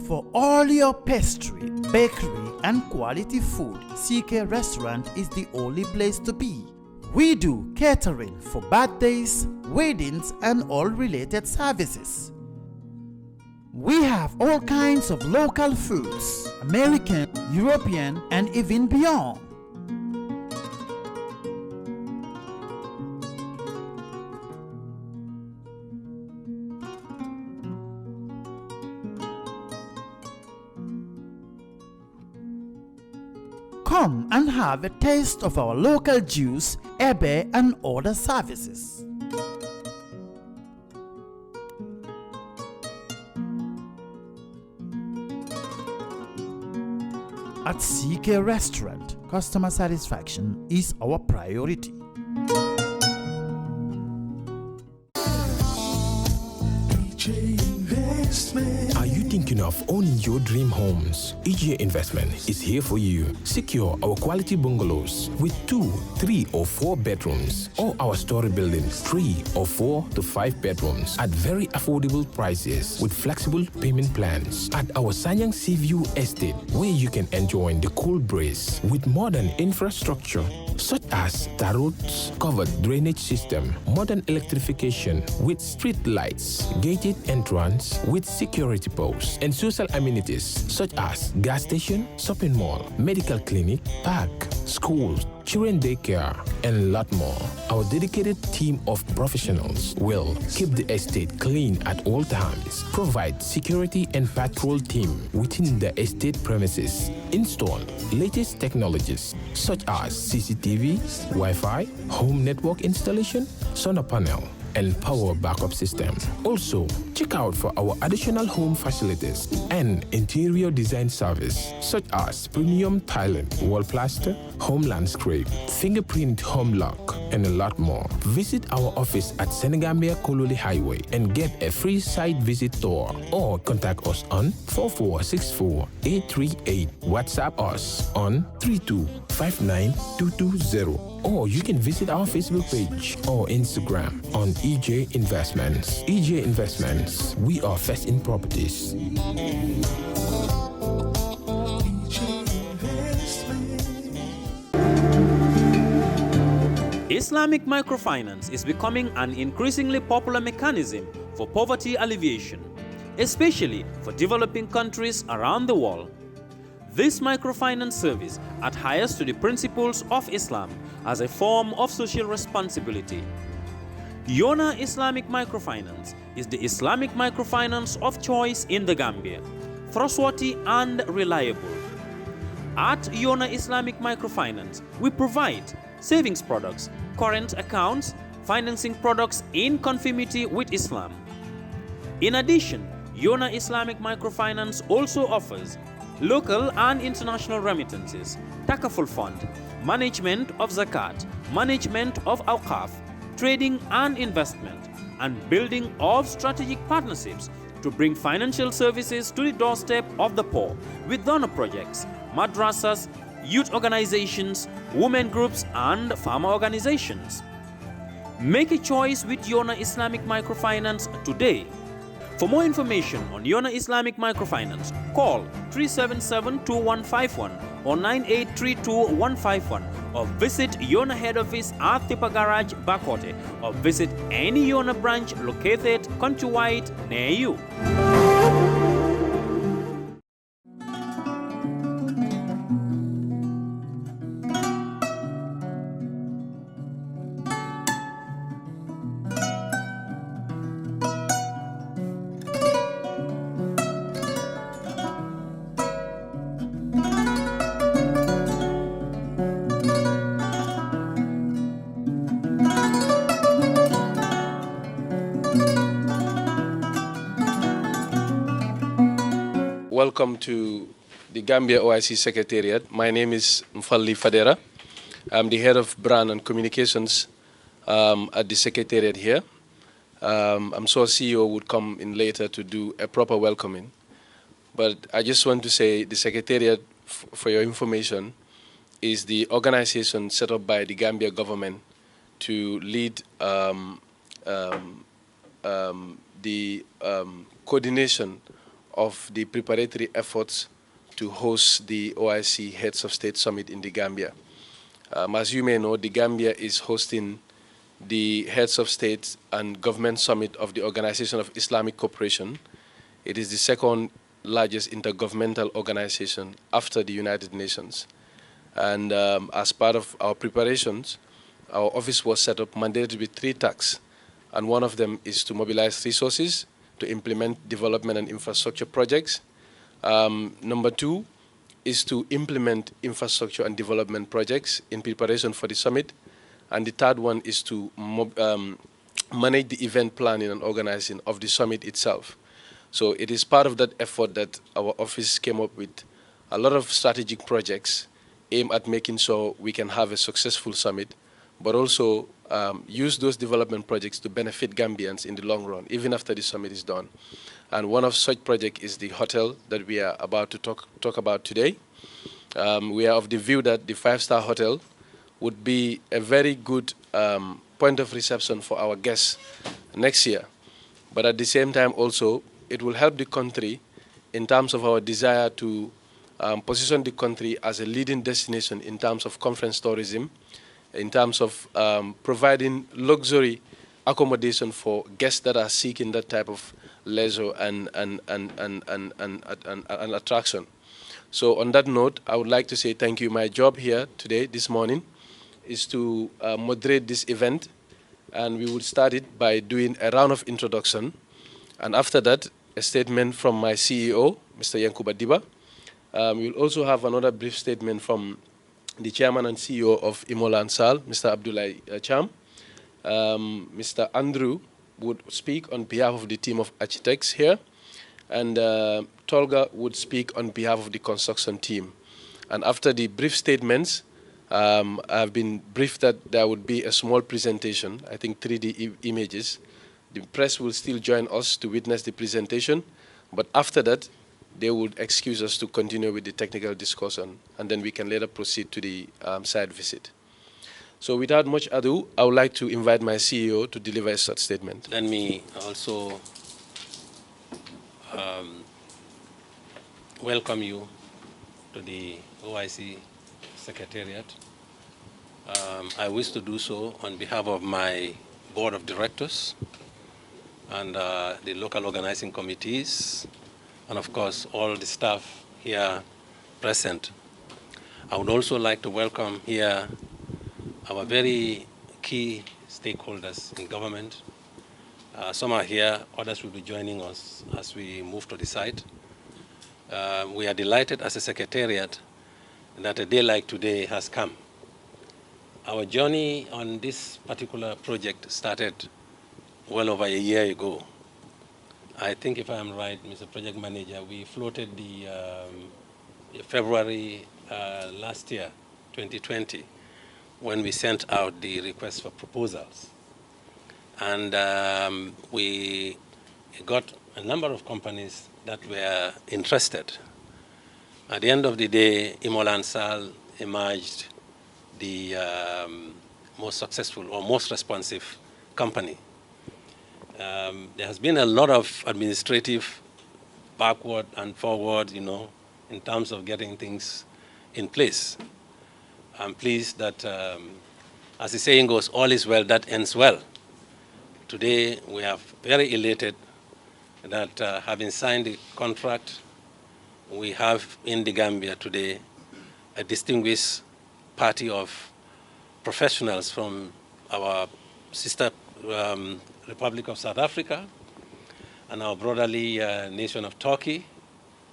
For all your pastry, bakery and quality food, CK Restaurant is the only place to be. We do catering for birthdays, weddings and all related services. We have all kinds of local foods, American, European and even beyond. Come and have a taste of our local juice, ebe and other services. At CK Restaurant, customer satisfaction is our priority. Are you thinking of owning your dream homes? EJ Investment is here for you. Secure our quality bungalows with 2, 3 or 4 bedrooms, or our story buildings 3 or 4 to 5 bedrooms at very affordable prices with flexible payment plans at our Sanyang Seaview Estate, where you can enjoy the cool breeze with modern infrastructure such as tar roads, covered drainage system, modern electrification with street lights, gated entrance with security posts, and social amenities such as gas station, shopping mall, medical clinic, park, schools, children daycare, and a lot more. Our dedicated team of professionals will keep the estate clean at all times, provide security and patrol team within the estate premises, install latest technologies such as CCTV, Wi-Fi, home network installation, solar panel, and power backup system. Also, check out for our additional home facilities and interior design service such as premium tiling, wall plaster, home landscape, fingerprint home lock, and a lot more. Visit our office at Senegambia Kololi Highway and get a free site visit tour, or contact us on 4464838. WhatsApp us on 3259220. Or you can visit our Facebook page or Instagram on EJ Investments. EJ Investments, we are first in properties. Islamic microfinance is becoming an increasingly popular mechanism for poverty alleviation, especially for developing countries around the world. This microfinance service adheres to the principles of Islam as a form of social responsibility. Yona Islamic Microfinance is the Islamic microfinance of choice in the Gambia, trustworthy and reliable. At Yona Islamic Microfinance, we provide savings products, current accounts, financing products in conformity with Islam. In addition, Yona Islamic Microfinance also offers local and international remittances, takaful fund, management of zakat, management of awqaf, trading and investment, and building of strategic partnerships to bring financial services to the doorstep of the poor with donor projects, madrasas, youth organizations, women groups, and farmer organizations. Make a choice with Yona Islamic Microfinance today. For more information on Yona Islamic Microfinance, call 377-2151 or 9832-151, or visit Yona head office at Tipa Garage, Bakote, or visit any Yona branch located countrywide near you. Welcome to the Gambia OIC Secretariat. My name is Mfalli Fadera. I'm the head of brand and communications at the Secretariat here. I'm sure CEO would come in later to do a proper welcoming. But I just want to say the Secretariat, for your information, is the organization set up by the Gambia government to lead the coordination of the preparatory efforts to host the OIC Heads of State Summit in the Gambia. As you may know, the Gambia is hosting the Heads of State and Government Summit of the Organization of Islamic Cooperation. It is the second largest intergovernmental organization after the United Nations. And as part of our preparations, our office was set up mandated with 3 tasks. And one of them is to mobilize resources to implement development and infrastructure projects. Number 2 is to implement infrastructure and development projects in preparation for the summit. And the third one is to manage the event planning and organizing of the summit itself. So it is part of that effort that our office came up with a lot of strategic projects aimed at making sure we can have a successful summit, but also use those development projects to benefit Gambians in the long run, even after the summit is done. And one of such projects is the hotel that we are about to talk about today. We are of the view that the 5-star hotel would be a very good point of reception for our guests next year. But at the same time also, it will help the country in terms of our desire to position the country as a leading destination in terms of conference tourism, in terms of providing luxury accommodation for guests that are seeking that type of leisure and attraction. So on that note, I would like to say thank you. My job here today, this morning, is to moderate this event, and we will start it by doing a round of introduction, and after that, a statement from my CEO, Mr. Yankuba Diba. We will also have another brief statement from the chairman and CEO of Imola and Sal, Mr. Abdoulaye Cham. Mr. Andrew would speak on behalf of the team of architects here, and Tolga would speak on behalf of the construction team. And after the brief statements, I've been briefed that there would be a small presentation, I think 3D images. The press will still join us to witness the presentation, but after that, they would excuse us to continue with the technical discussion, and then we can later proceed to the site visit. So without much ado, I would like to invite my CEO to deliver a short statement. Let me also welcome you to the OIC Secretariat. I wish to do so on behalf of my board of directors and the local organizing committees, and of course all the staff here present. I would also like to welcome here our very key stakeholders in government. Some are here, others will be joining us as we move to the site. We are delighted as a secretariat that a day like today has come. Our journey on this particular project started well over a year ago. I think if I am right, Mr. Project Manager, we floated the February last year, 2020, when we sent out the request for proposals. And we got a number of companies that were interested. At the end of the day, Imola and Sal emerged the most successful or most responsive company. There has been a lot of administrative backward and forward, you know, in terms of getting things in place. I'm pleased that, as the saying goes, all is well that ends well. Today, we are very elated that having signed the contract, we have in the Gambia today a distinguished party of professionals from our sister Republic of South Africa and our brotherly nation of Turkey,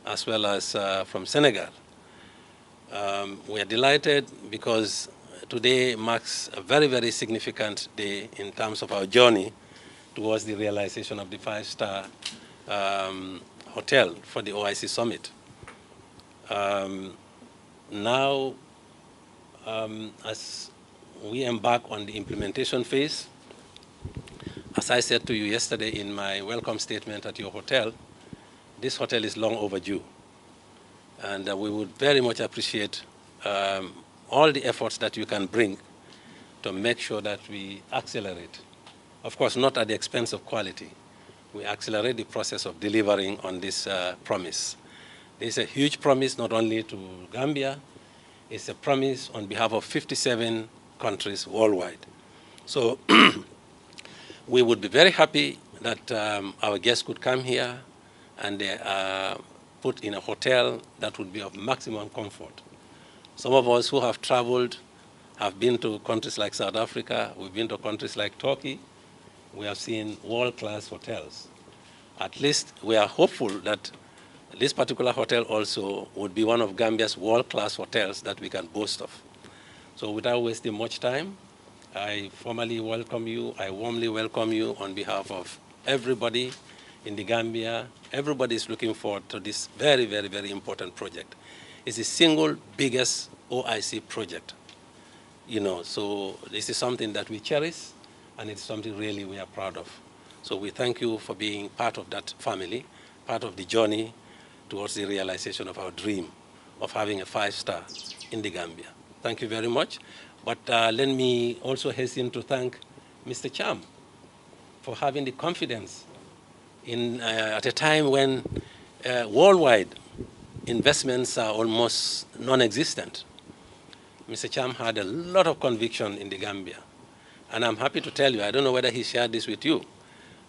as well as from Senegal. We are delighted because today marks a very, very significant day in terms of our journey towards the realization of the 5-star hotel for the OIC Summit. Now, as we embark on the implementation phase, as I said to you yesterday in my welcome statement at your hotel, this hotel is long overdue. And we would very much appreciate all the efforts that you can bring to make sure that we accelerate. Of course, not at the expense of quality, we accelerate the process of delivering on this promise. This is a huge promise not only to Gambia, it's a promise on behalf of 57 countries worldwide. So we would be very happy that our guests could come here and they are put in a hotel that would be of maximum comfort. Some of us who have traveled have been to countries like South Africa, we've been to countries like Turkey, we have seen world-class hotels. At least we are hopeful that this particular hotel also would be one of Gambia's world-class hotels that we can boast of. So without wasting much time, I formally welcome you, I warmly welcome you on behalf of everybody in the Gambia. Everybody is looking forward to this very, very, very important project. It's the single biggest OIC project, so this is something that we cherish, and it's something really we are proud of. So we thank you for being part of that family, part of the journey towards the realization of our dream of having a 5-star in the Gambia. Thank you very much. But let me also hasten to thank Mr. Cham for having the confidence at a time when worldwide investments are almost non-existent. Mr. Cham had a lot of conviction in the Gambia. And I'm happy to tell you, I don't know whether he shared this with you,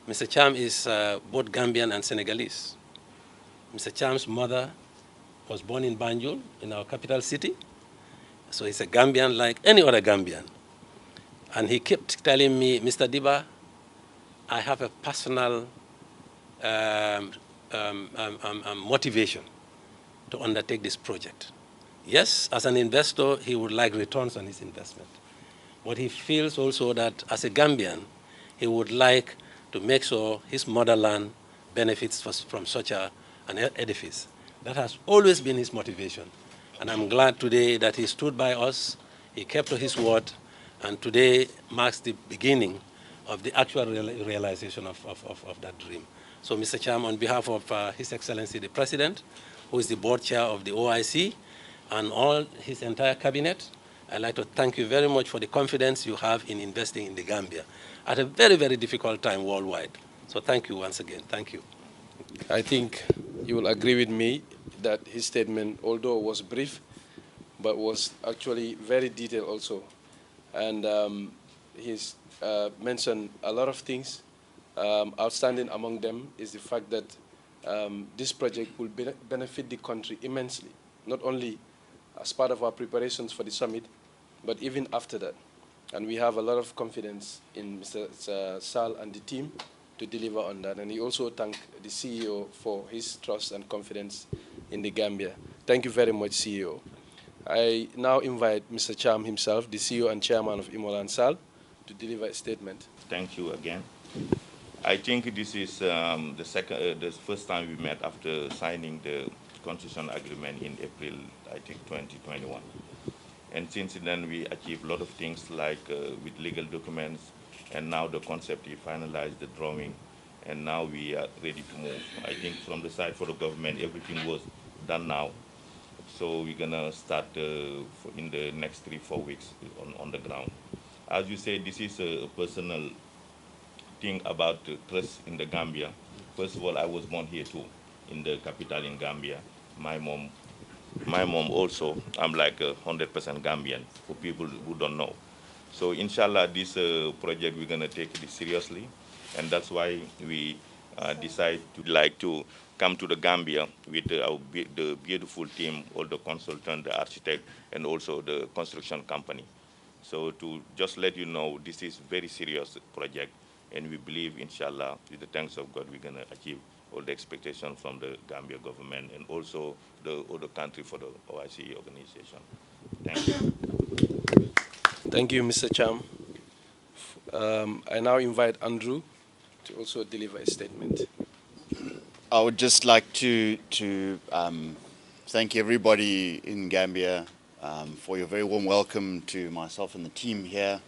Mr. Cham is both Gambian and Senegalese. Mr. Cham's mother was born in Banjul, in our capital city. So he's a Gambian like any other Gambian. And he kept telling me, Mr. Diba, I have a personal motivation to undertake this project. Yes, as an investor, he would like returns on his investment. But he feels also that as a Gambian, he would like to make sure his motherland benefits from such an edifice. That has always been his motivation. And I'm glad today that he stood by us, he kept to his word, and today marks the beginning of the actual realization of that dream. So, Mr. Cham, on behalf of His Excellency the President, who is the board chair of the OIC, and all his entire cabinet, I'd like to thank you very much for the confidence you have in investing in the Gambia at a very, very difficult time worldwide. So thank you once again. Thank you. I think you will agree with me that his statement, although was brief, but was actually very detailed also. And he's mentioned a lot of things. Outstanding among them is the fact that this project will benefit the country immensely, not only as part of our preparations for the summit, but even after that. And we have a lot of confidence in Mr. Sal and the team to deliver on that. And he also thanked the CEO for his trust and confidence in the Gambia. Thank you very much, CEO. I now invite Mr. Cham himself, the CEO and chairman of Imolan Sal, to deliver a statement. Thank you again. I think this is the first time we met after signing the concession agreement in April, I think, 2021. And since then, we achieved a lot of things like with legal documents, and now the concept, we finalized the drawing, and now we are ready to move. I think from the side for the government, everything was done now. So we're gonna start in the next 3-4 weeks on the ground. As you say, this is a personal thing about trust in the Gambia. First of all, I was born here too, in the capital in Gambia. My mom also, I'm like 100% Gambian, for people who don't know. So inshallah, this project, we're gonna take it seriously, and that's why we decide to come to the Gambia with the beautiful team, all the consultant, the architect, and also the construction company. So to just let you know, this is very serious project, and we believe, inshallah, with the thanks of God, we're gonna achieve all the expectations from the Gambia government and also the other country for the OIC organization. Thank you. Thank you, Mr. Cham. I now invite Andrew to also deliver a statement. I would just like to thank everybody in Gambia for your very warm welcome to myself and the team here.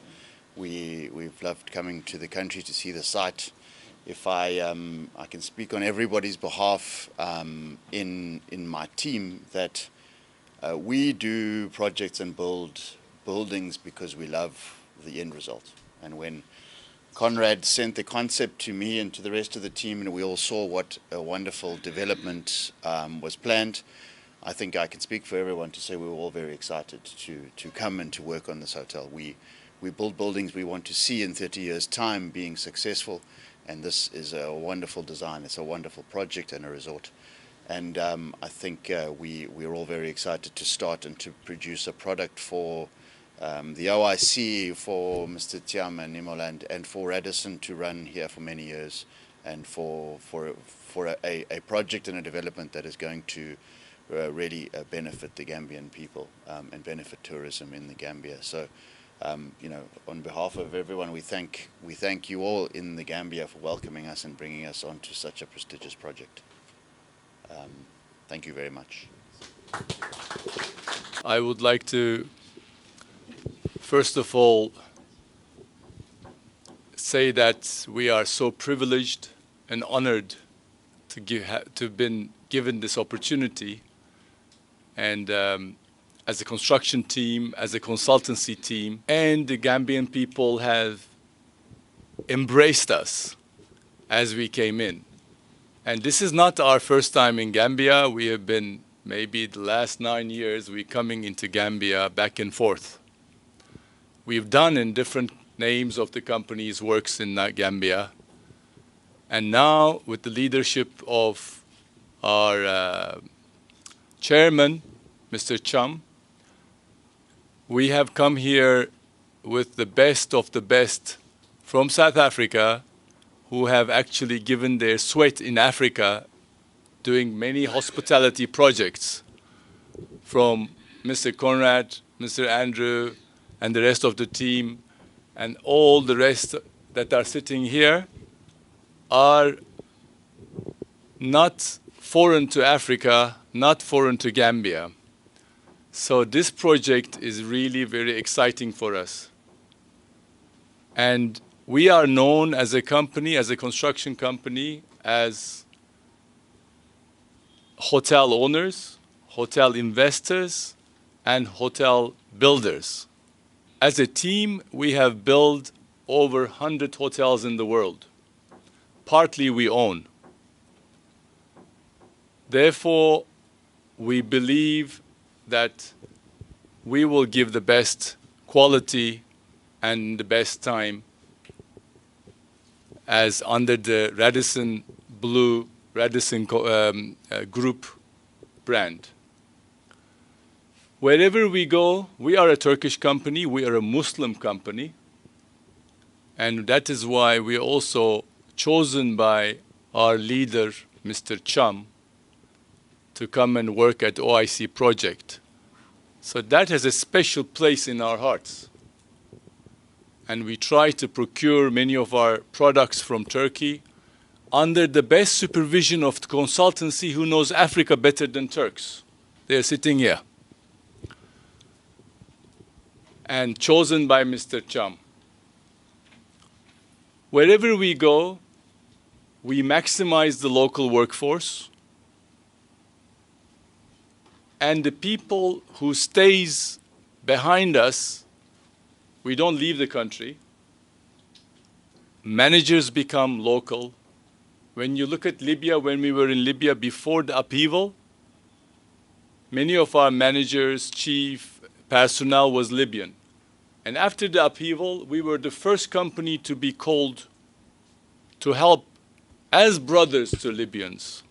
We've loved coming to the country to see the site. If I can speak on everybody's behalf in my team, that we do projects and build buildings because we love the end result. And when Conrad sent the concept to me and to the rest of the team, and we all saw what a wonderful development was planned. I think I can speak for everyone to say we were all very excited to come and to work on this hotel. We build buildings we want to see in 30 years' time being successful, and this is a wonderful design. It's a wonderful project and a resort. And I think we're all very excited to start and to produce a product for the OIC, for Mr. Tiam and Nimoland, and for Radisson to run here for many years, and for a project and a development that is going to really benefit the Gambian people and benefit tourism in the Gambia. So, you know, on behalf of everyone, we thank you all in the Gambia for welcoming us and bringing us onto such a prestigious project. Thank you very much. I would like to first of all say that we are so privileged and honored to have been given this opportunity, and as a construction team, as a consultancy team, and the Gambian people have embraced us as we came in. And this is not our first time in Gambia. We have been, maybe the last 9 years, we're coming into Gambia back and forth. We've done in different names of the companies works in Gambia. And now, with the leadership of our chairman, Mr. Chum, we have come here with the best of the best from South Africa, who have actually given their sweat in Africa doing many hospitality projects, from Mr. Conrad, Mr. Andrew, and the rest of the team, and all the rest that are sitting here are not foreign to Africa, not foreign to Gambia. So this project is really very exciting for us. And we are known as a company, as a construction company, as hotel owners, hotel investors, and hotel builders. As a team, we have built over 100 hotels in the world. Partly we own. Therefore, we believe that we will give the best quality and the best time as under the Radisson Blue, Radisson Group brand. Wherever we go, we are a Turkish company, we are a Muslim company, and that is why we are also chosen by our leader, Mr. Chum, to come and work at OIC project. So that has a special place in our hearts. And we try to procure many of our products from Turkey under the best supervision of the consultancy who knows Africa better than Turks. They are sitting here. And chosen by Mr. Chum. Wherever we go, we maximize the local workforce, and the people who stays behind us, we don't leave the country. Managers become local. When you look at Libya, when we were in Libya before the upheaval, many of our managers, chief, personnel was Libyan. And after the upheaval, we were the first company to be called to help as brothers to Libyans.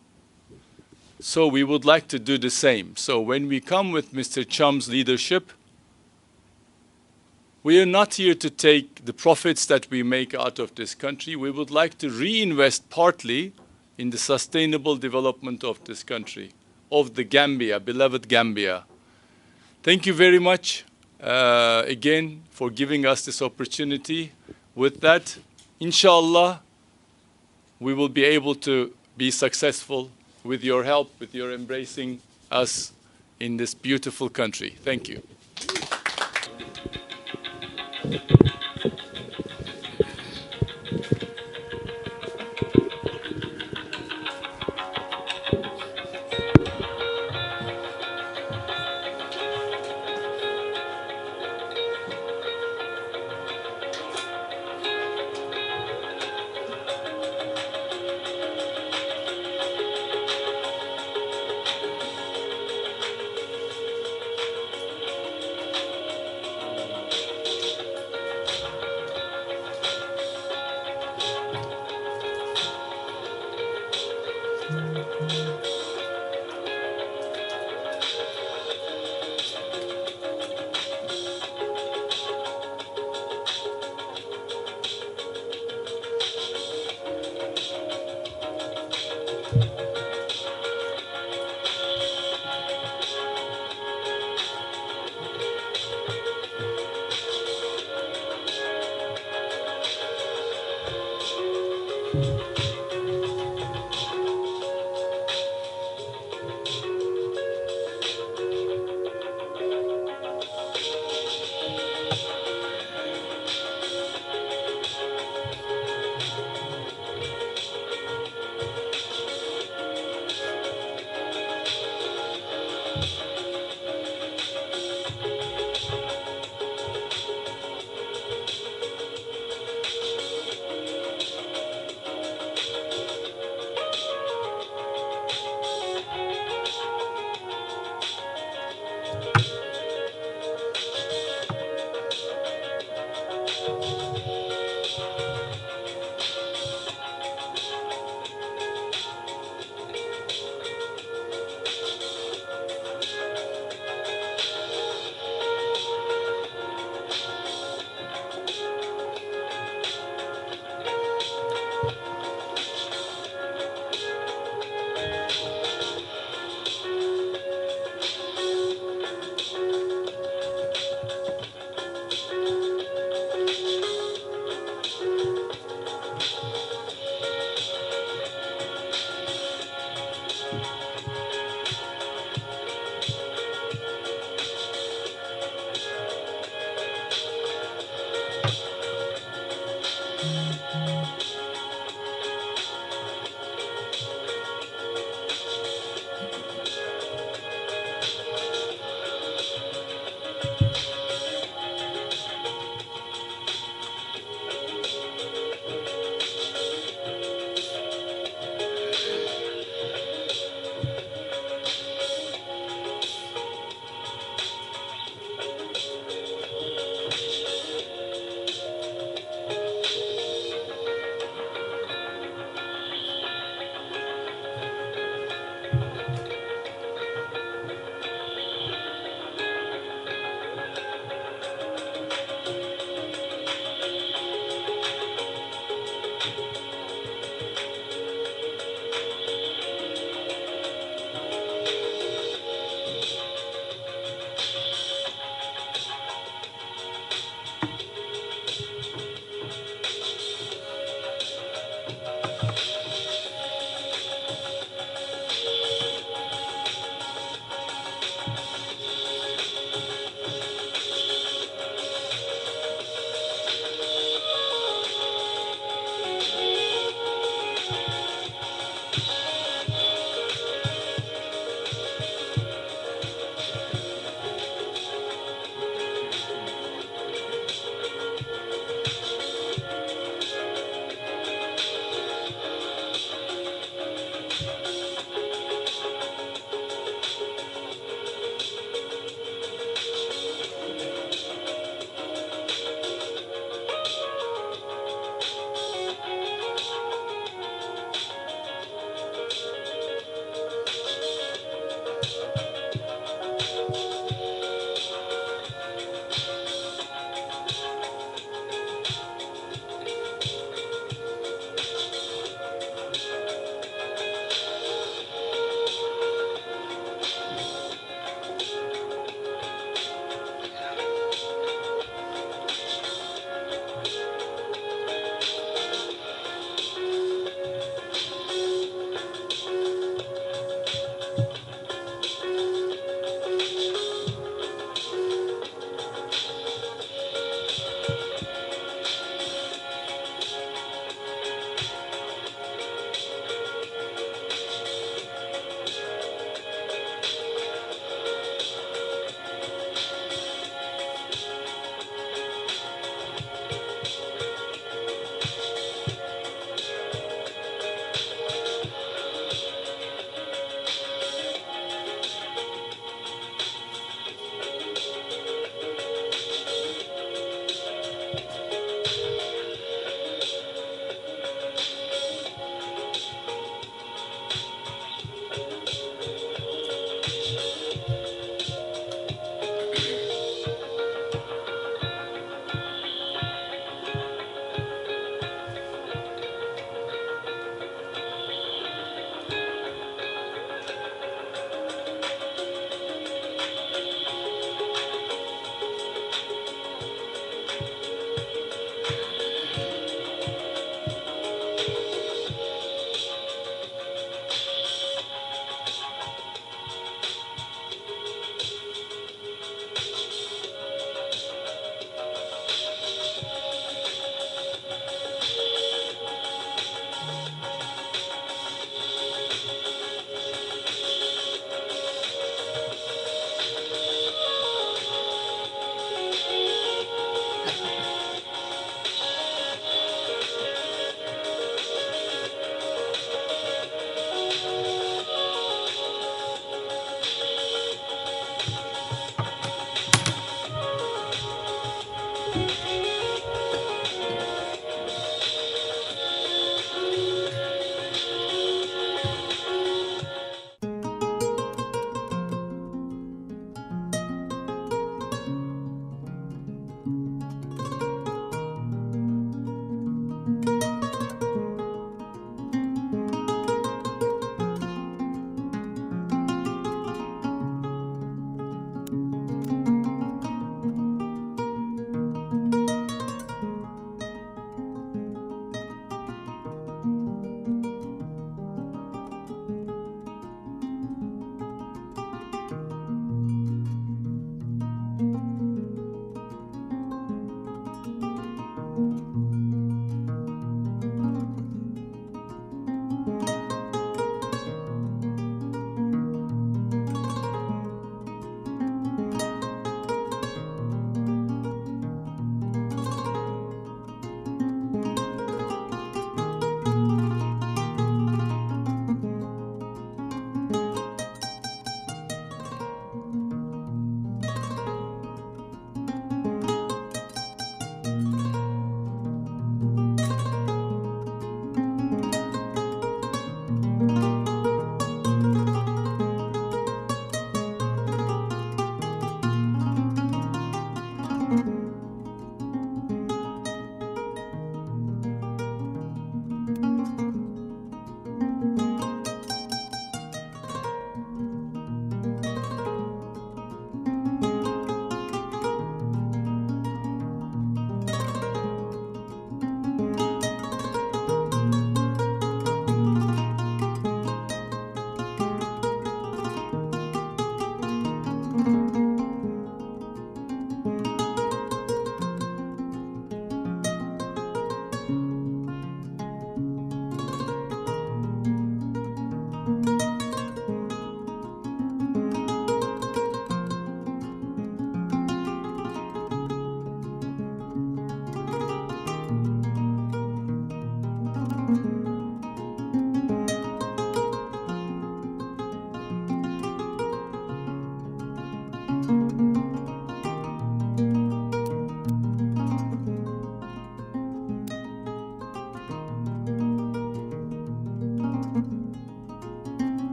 So we would like to do the same. So when we come with Mr. Chum's leadership, we are not here to take the profits that we make out of this country. We would like to reinvest partly in the sustainable development of this country, of the Gambia, beloved Gambia. Thank you very much again for giving us this opportunity. With that, inshallah, we will be able to be successful with your help, with your embracing us in this beautiful country. Thank you.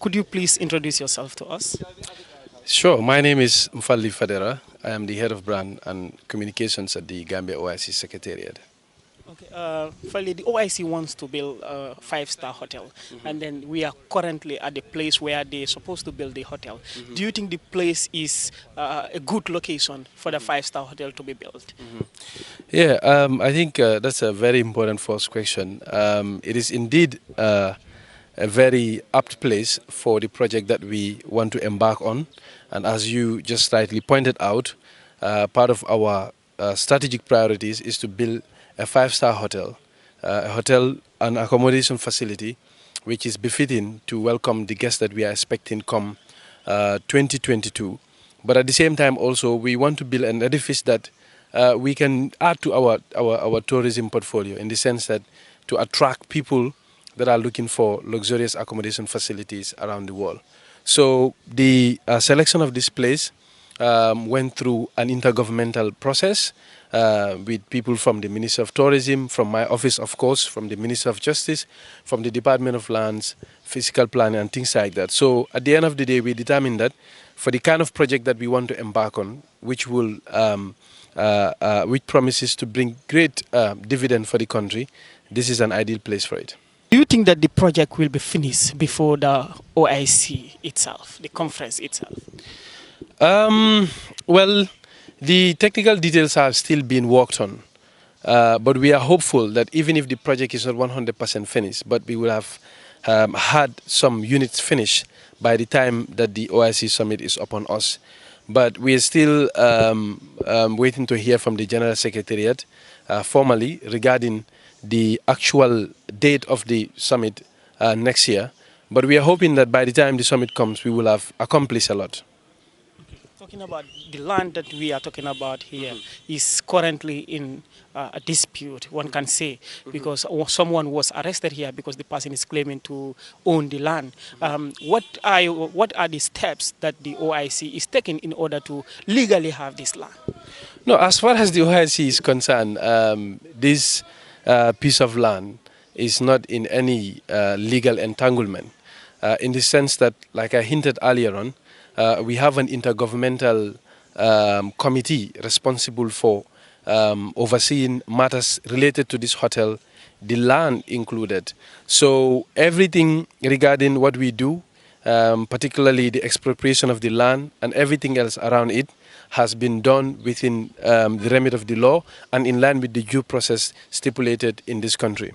Could you please introduce yourself to us? Sure. My name is Fatou. I am the head of brand and communications at the Gambia OIC Secretariat. Okay, Fali, the OIC wants to build a five-star hotel, and then we are currently at the place where they're supposed to build the hotel. Do you think the place is a good location for the five-star hotel to be built? Yeah, I think that's a very important first question. It is indeed a very apt place for the project that we want to embark on. And as you just rightly pointed out, part of our strategic priorities is to build a five-star hotel, a hotel and accommodation facility which is befitting to welcome the guests that we are expecting come 2022. But at the same time also we want to build an edifice that we can add to our tourism portfolio, in the sense that to attract people that are looking for luxurious accommodation facilities around the world. So the selection of this place went through an intergovernmental process with people from the Ministry of Tourism, from my office, of course, from the Ministry of Justice, from the Department of Lands, Physical Planning, and things like that. So at the end of the day, we determined that for the kind of project that we want to embark on, which will which promises to bring great dividend for the country, this is an ideal place for it. Do you think that the project will be finished before the OIC itself, the conference itself? Well, the technical details are still being worked on, but we are hopeful that even if the project is not 100% finished, but we will have had some units finished by the time that the OIC summit is upon us. But we are still waiting to hear from the General Secretariat formally regarding the actual date of the summit next year. But we are hoping that by the time the summit comes, we will have accomplished a lot. Okay. Talking about the land that we are talking about here is currently in a dispute, one can say, because someone was arrested here because the person is claiming to own the land. What are the steps that the OIC is taking in order to legally have this land? No, as far as the OIC is concerned, this piece of land is not in any legal entanglement, in the sense that, like I hinted earlier on, we have an intergovernmental committee responsible for overseeing matters related to this hotel, the land included. So everything regarding what we do, particularly the expropriation of the land and everything else around it, has been done within the remit of the law and in line with the due process stipulated in this country.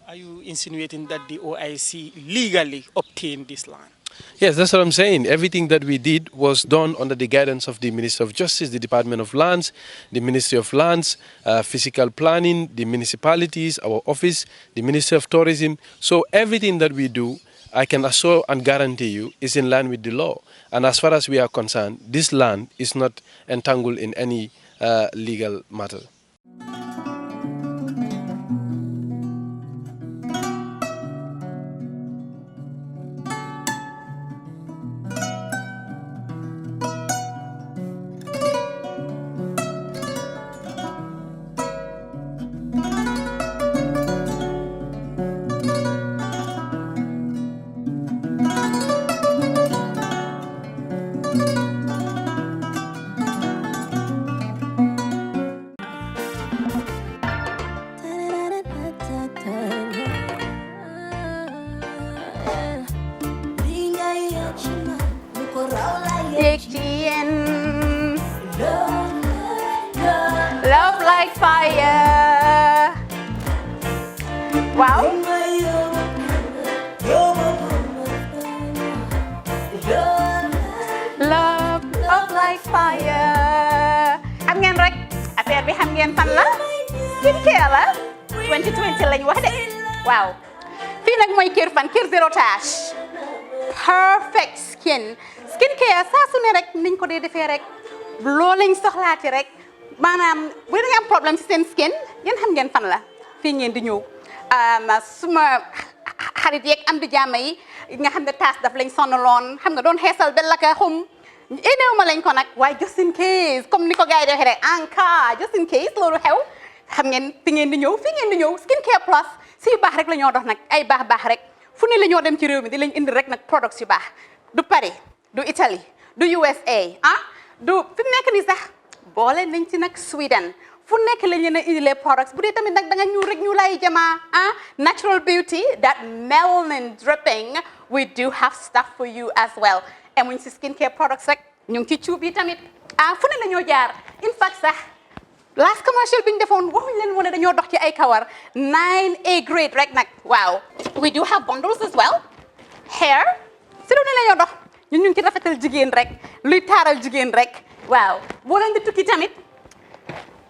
Are you insinuating that the OIC legally obtained this land? Yes, that's what I'm saying. Everything that we did was done under the guidance of the Ministry of Justice, the Department of Lands, the Ministry of Lands, Physical Planning, the municipalities, our office, the Ministry of Tourism. So everything that we do I can assure and guarantee you is in line with the law. And as far as we are concerned, this land is not entangled in any legal matter. Love like fire. Wow. Love like fire. Xam ngeen rek affaire bi xam ngeen fan la skincare la 2020 lañ wax de waaw fii nag mooy Kerr fan Kerr zero tache perfect skincare saa su ne rek niñ ko dee defee rek loo lañ soxlaati rek maanaam bu ngeen am problème ci seen skin yéen xam ngeen fan la fii ngeen di ñëw suma xarit yeeg am di jàmm yi nga xam ne taas daf lañ sonaloon xam nga doon xeesal ba la ka xum éneew ma lañ ko nag waaye just in case comme ni ko gars yi di waxee rek en cas just in case loolu xew xam ngeen fi ngeen di ñëw skincare plus si yu baax rek la ñoo dox nag ay baax rek fu ne la ñoo dem ci réew mi di lañ indi rek nag products yu baax du Paris du Italie du USA du fi mu nekk nii sax boole nañ ci nag Sweden fu nekk lañ leen a indi les products bu dee tamit nag da nga ñuul rek ñu lay jamaa natural beauty that melanin dripping we do have stuff for you as well emuñ si skincare products rek ñu ngi ci cuub yi tamit fu ne la ñoo jaar in fact sax last commercial bi ñu defoon waxuñ leen woon ne dañoo dox ci ay kawar 9A grade rek nag waaw we do have bundles as well hair si lu ne la ñoo dox ñun ñu ngi ci rafetal jigéen rek luy taaral jigéen rek waaw boo leen di tukki tamit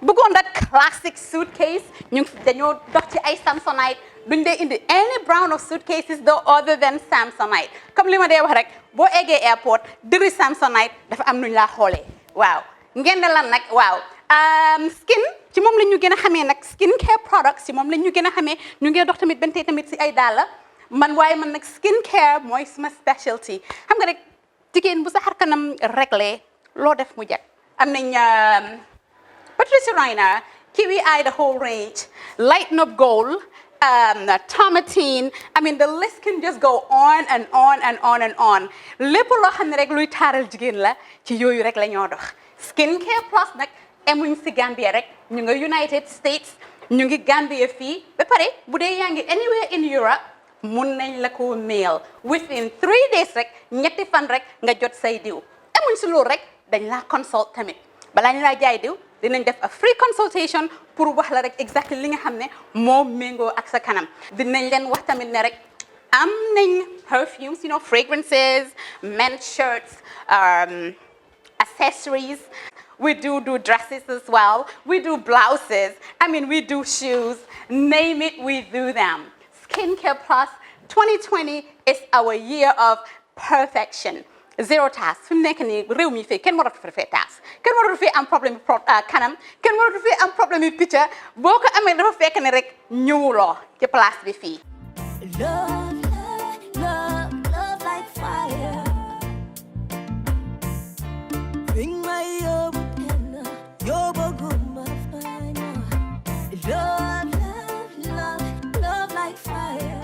bëggoon rek classic suitcase ñu dañoo dox ci ay Samsonite duñ dee indi any brand of suitcases though other than Samsonite comme li ma dee wax rek boo eggee airport dëri Samsonite dafa am nuñ laa xoolee waaw ngeen ne lan nag waaw skin ci moom la ñu gën a xamee nag skincare products ci moom la ñu gën a xamee ñu ngi dox tamit bentee tamit si ay dàlla man waaye man nag skincare mooy suma specialty xam nga rek jigéen bu sa xar kanam réglé loo def mu jag am nañ Patricia Reiner Kiwi Eye the whole range Lighten Up Gold Tomatine I mean the list can just go on and on and on and on lépp loo xam ne rek luy taaral jigéen la ci yooyu rek la ñoo dox skincare plus nag emuñ si Gambia rek ñu nga United States ñu ngi Gambia fii ba pare bu dee yaa ngi anywhere in Europe mun nañ la ko mail within 3 days rek ñetti fan rek nga jot say diw emuñ si loolu rek dañ laa consult tamit balaa ñu laa jaay diw dinañ def a free consultation pour wax la rek exactly li nga xam ne moo méngoo ak sa kanam dinañ leen wax tamit ne rek am nañ perfumes you know fragrances men's shirts accessories we do dresses as well we do blouses I mean we do shoes name it we do them Skincare Plus 2020 is our year of perfection zero task fi mu nekk nii réew mi fii kenn waratu fi task kenn waratu fi am problème kanam kenn waratu fi am problème picture boo ko amee dafa fekk ne rek ñëwuloo ci place bi fii love like fire bring my love like fire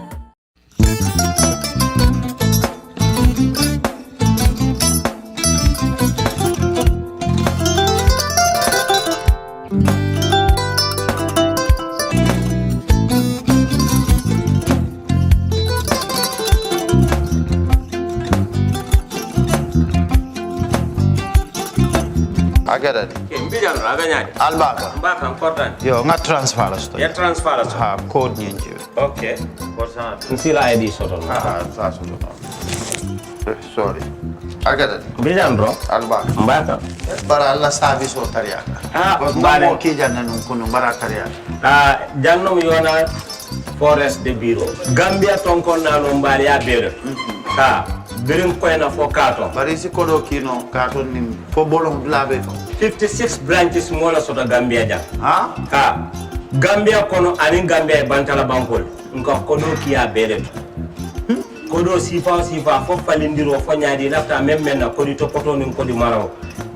Agada. Mbijan raganya. Albaka. Mbaka important. Yo, nga transfer sto. Ya transfer sto. Ha, code nyinji. Okay. Korsa. Nsila ID soto. Ah, sa soto. Sorry. Agada. Mbijan bro. Albaka. Mbaka. Bara alla service o tariaka. Ah, mbare. Mo ki janna nun kunu bara tariaka. Jannom yona forest de bureau Gambia tonkon na no mbali ya bere ha birim ko na fo kato bari si kodo kino kato nim fo bolon labe to 56 branches mo la sota Gambia jam ha Gambia kono ani Gambia bantala bankol nko kodo ki ya bere kodo sifa fo falindiro fo nyaadi lafta même na kodi to poto nin kodi maraw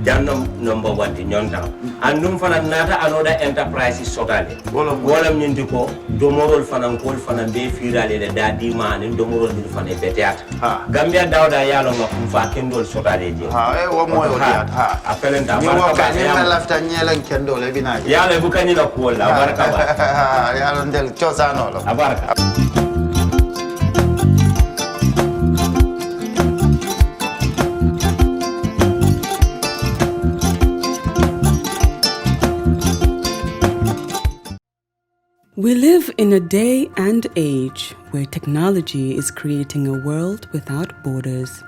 jannam number 1 ti nyonta andum fana nata anoda enterprise sotale wala nyindi ko domorol fana kol fana be firale de dadi mani domorol dir fana be teat Gambia dawda yalo ngam fa kendol sotale je wo moy o diat apelenta baraka ni lafta nyelen kendol e bina yalo bu kanyi la ko la baraka ba yalo ndel ciosano lo baraka. We live in a day and age where technology is creating a world without borders,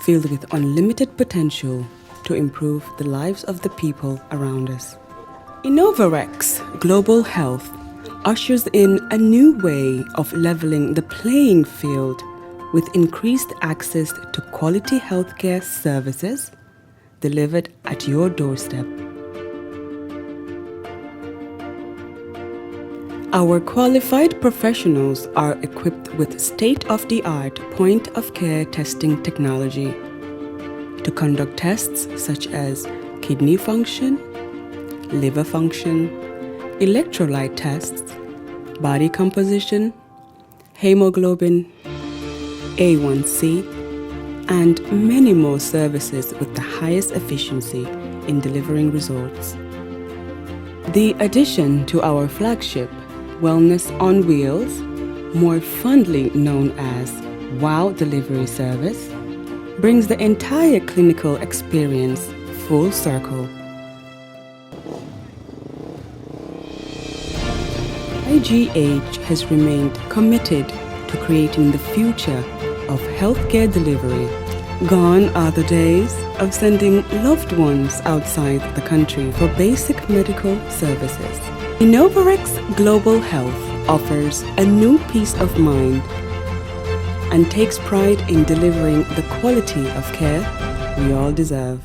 filled with unlimited potential to improve the lives of the people around us. Innovarex Global Health ushers in a new way of leveling the playing field with increased access to quality healthcare services delivered at your doorstep. Our qualified professionals are equipped with state-of-the-art point-of-care testing technology to conduct tests such as kidney function, liver function, electrolyte tests, body composition, hemoglobin, A1C, and many more services with the highest efficiency in delivering results. The addition to our flagship Wellness on Wheels, more fondly known as WOW Delivery Service, brings the entire clinical experience full circle. IGH has remained committed to creating the future of healthcare delivery. Gone are the days of sending loved ones outside the country for basic medical services. Innovarex Global Health offers a new peace of mind and takes pride in delivering the quality of care we all deserve.